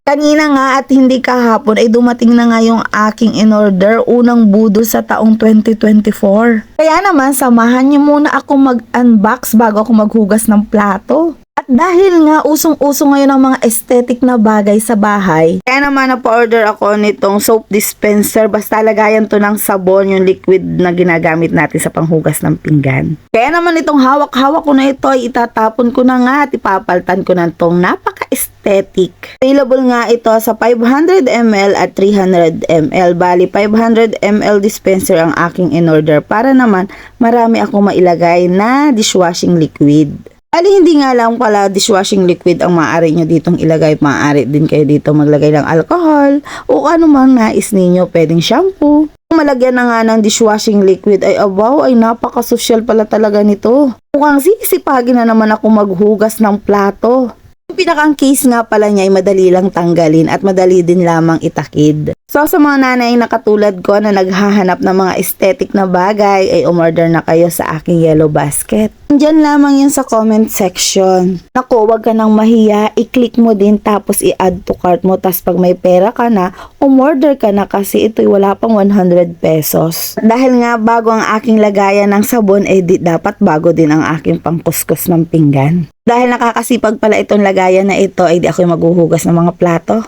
Kanina nga at hindi kahapon ay dumating na nga yung aking in-order, unang budol sa taong 2024. Kaya naman samahan niyo muna ako mag-unbox bago ako maghugas ng plato. At dahil nga usong-uso ngayon ang mga aesthetic na bagay sa bahay, kaya naman na-order ako nitong soap dispenser. Basta lagayan to ng sabon, yung liquid na ginagamit natin sa panghugas ng pinggan. Kaya naman itong hawak-hawak ko na ito ay itatapon ko na nga at ipapaltan ko na itong napaka-aesthetic. Available nga ito sa 500 ml at 300 ml. Bali 500 ml dispenser ang aking in-order para naman marami akong mailagay na dishwashing liquid. Bali, hindi nga lang pala dishwashing liquid ang maaari nyo ditong ilagay. Maaari din kayo dito maglagay ng alcohol o ano mang nais ninyo. Pwedeng shampoo. Kung malagyan na nga ng dishwashing liquid ay abaw, ay napaka-social pala talaga nito. Mukhang sisipagin na naman ako maghugas ng plato. Yung pinakang case nga pala niya ay madali lang tanggalin at madali din lamang itakid. So sa mga nanay na katulad ko na naghahanap ng mga aesthetic na bagay ay umorder na kayo sa aking yellow basket. Diyan lamang yun sa comment section. Naku, wag ka nang mahiya, i-click mo din tapos i-add to cart mo. Tapos pag may pera ka na, umorder ka na kasi ito'y wala pang 100 pesos. Dahil nga bago ang aking lagayan ng sabon, eh dapat bago din ang aking pangkuskus ng pinggan. Dahil nakakasipag pala itong lagayan na ito, ay di ako maghuhugas ng mga plato.